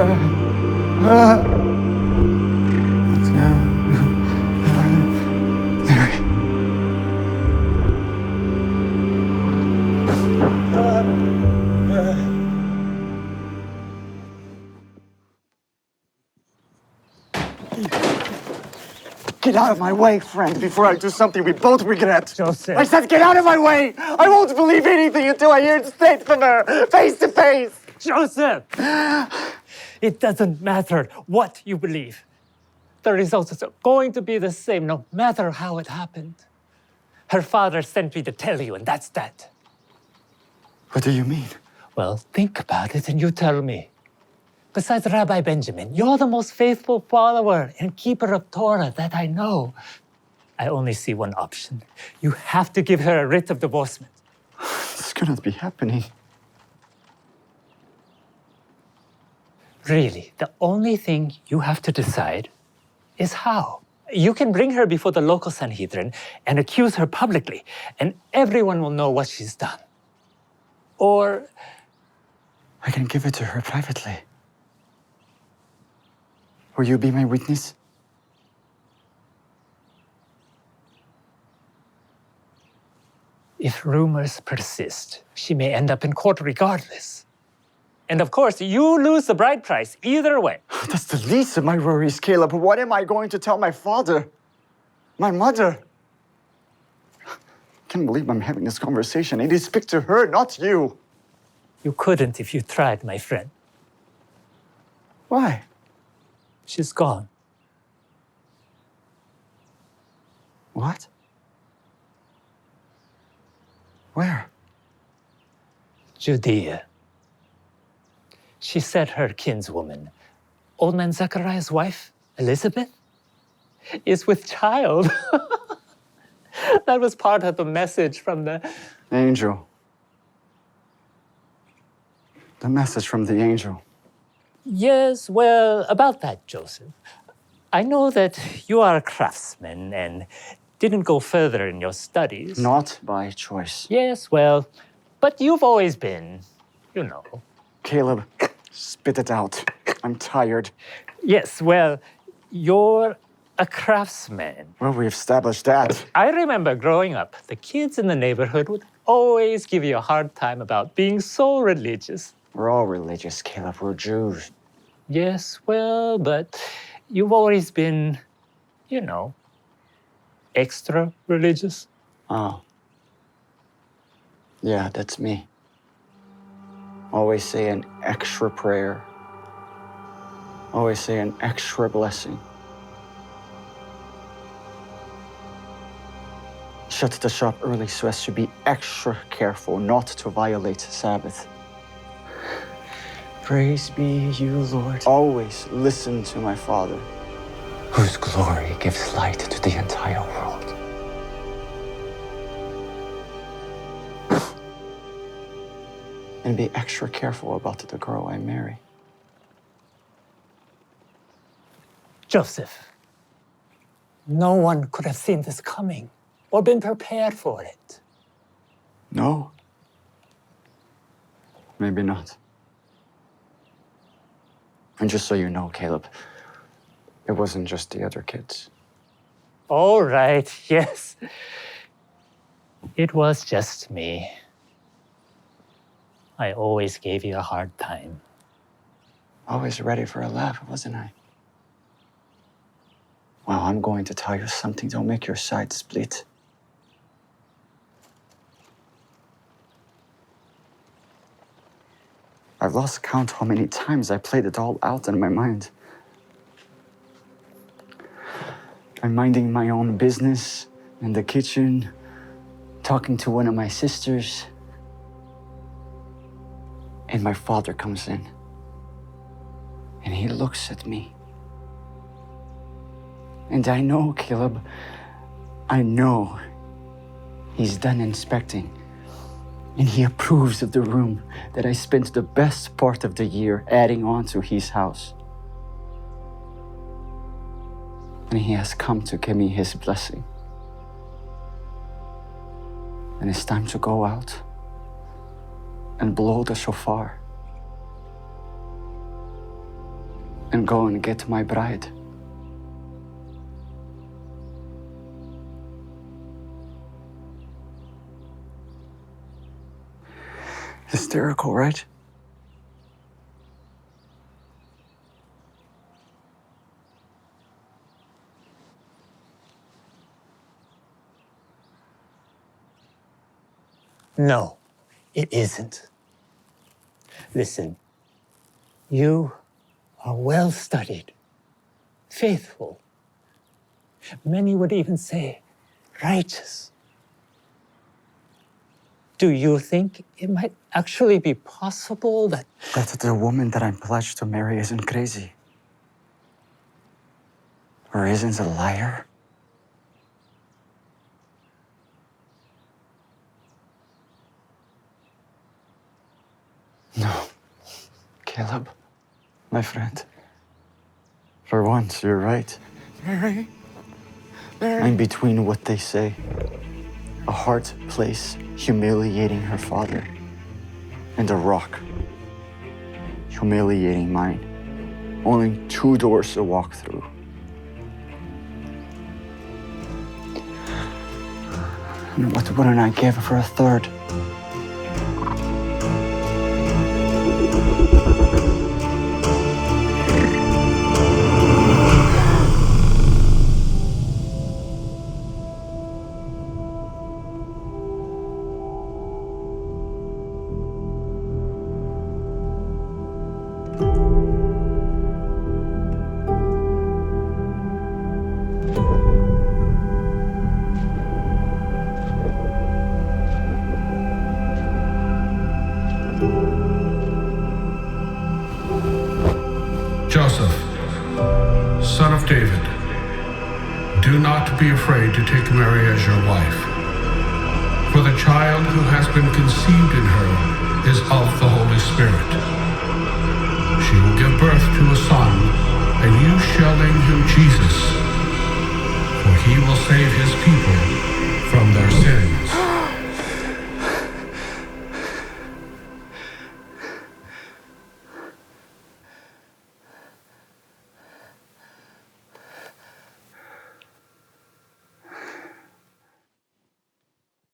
Get out of my way, friend, before I do something we both regret. Joseph. I said get out of my way! I won't believe anything until I hear it straight from her, face to face! Joseph! It doesn't matter what you believe. The results are going to be the same no matter how it happened. Her father sent me to tell you, and that's that. What do you mean? Well, think about it and you tell me. Besides Rabbi Benjamin, you're the most faithful follower and keeper of Torah that I know. I only see one option. You have to give her a writ of divorcement. This cannot be happening. Really, the only thing you have to decide is how. You can bring her before the local Sanhedrin and accuse her publicly, and everyone will know what she's done. Or I can give it to her privately. Will you be my witness? if rumors persist, she may end up in court regardless. And of course, you lose the bride price either way. That's the least of my worries, Caleb. What am I going to tell my father? My mother? I can't believe I'm having this conversation. I need to speak to her, not you. You couldn't if you tried, my friend. Why? She's gone. What? Where? Judea. She said her kinswoman, old man Zechariah's wife, Elizabeth, is with child. That was part of the message from the angel. The message from the angel. Yes, well, about that, Joseph. I know that you are a craftsman and didn't go further in your studies. Not by choice. Yes, well, but you've always been, you know. Caleb, spit it out. I'm tired. Yes, well, you're a craftsman. Well, we established that. I remember growing up, the kids in the neighborhood would always give you a hard time about being so religious. We're all religious, Caleb. We're Jews. Yes, well, but you've always been, you know, extra religious. Oh. Yeah, that's me. Always say an extra prayer. Always say an extra blessing. Shut the shop early so as to be extra careful not to violate Sabbath. Praise be you, Lord. Always listen to my Father, whose glory gives light to the entire world. And be extra careful about the girl I marry. Joseph, no one could have seen this coming or been prepared for it. No. Maybe not. And just so you know, Caleb, it wasn't just the other kids. All right, yes. It was just me. I always gave you a hard time. Always ready for a laugh, wasn't I? Well, I'm going to tell you something. Don't make your side split. I've lost count how many times I played it all out in my mind. I'm minding my own business in the kitchen, talking to one of my sisters, and my father comes in, and he looks at me. And I know, Caleb, I know he's done inspecting. And he approves of the room that I spent the best part of the year adding on to his house. And he has come to give me his blessing. And it's time to go out and blow the shofar. and go and get my bride. Hysterical, right? No, it isn't. Listen, you are well studied, faithful. Many would even say righteous. Do you think it might actually be possible that The woman that I'm pledged to marry isn't crazy. Or isn't a liar. No, Caleb, my friend. For once, you're right. Mary? I'm between what they say. A hard place humiliating her father, and a rock humiliating mine. Only 2 doors to walk through. And what wouldn't I give for a third? Joseph, son of David, do not be afraid to take Mary as your wife, for the child who has been conceived in her is of the Holy Spirit. She will give birth to a son, and you shall name him Jesus, for he will save his people